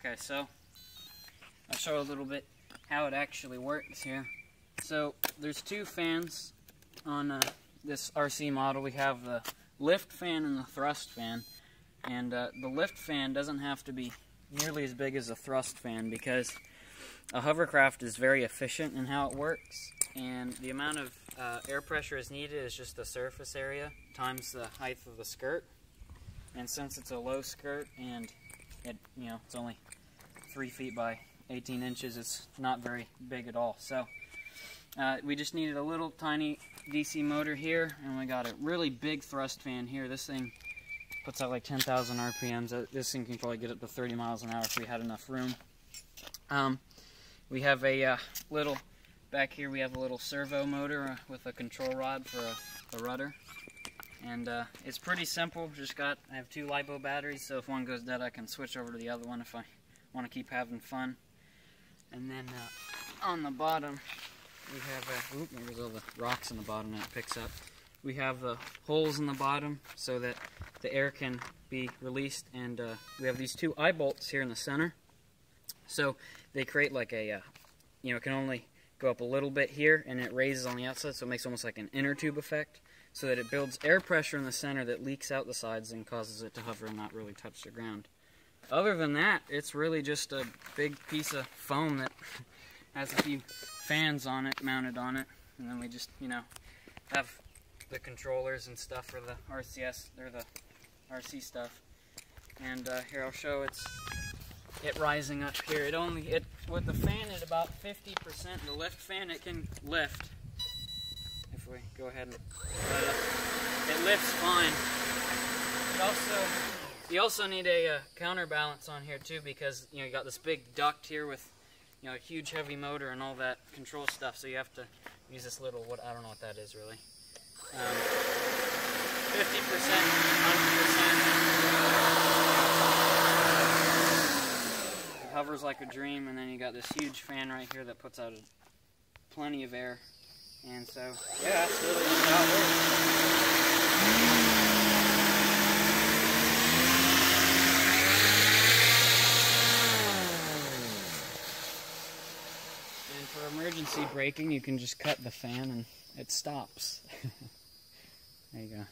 Okay, so I'll show a little bit how it actually works here. So there's two fans on this RC model. We have the lift fan and the thrust fan. And the lift fan doesn't have to be nearly as big as a thrust fan because a hovercraft is very efficient in how it works. And the amount of air pressure is needed is just the surface area times the height of the skirt. And since it's a low skirt and it's only 3 feet by 18 inches, it's not very big at all. So we just needed a little tiny DC motor here, and we got a really big thrust fan here. This thing puts out like 10,000 RPMs. This thing can probably get up to 30 miles an hour if we had enough room. We have a little, back here we have a little servo motor with a control rod for a rudder. And it's pretty simple. I have 2 LiPo batteries, so if one goes dead I can switch over to the other one if I want to keep having fun. And then on the bottom we have there's all the rocks in the bottom that it picks up. We have the holes in the bottom so that the air can be released, and we have these 2 eye bolts here in the center. So they create like a, it can only go up a little bit here, and it raises on the outside, so it makes almost like an inner tube effect, so that it builds air pressure in the center that leaks out the sides and causes it to hover and not really touch the ground. Other than that, it's really just a big piece of foam that has a few fans on it, mounted on it, and then we just, have the controllers and stuff for the RCS, or the RC stuff. And here I'll show it rising up here. With the fan at about 50%, the lift fan, it can lift. If we go ahead and it lifts fine. You also need a counterbalance on here too, because you got this big duct here with a huge heavy motor and all that control stuff, so you have to use this little, I don't know what that is really. 50%, 100%. It hovers like a dream, and then you got this huge fan right here that puts out plenty of air. And so, yeah, that's really how it works. And for emergency braking, you can just cut the fan and it stops. There you go.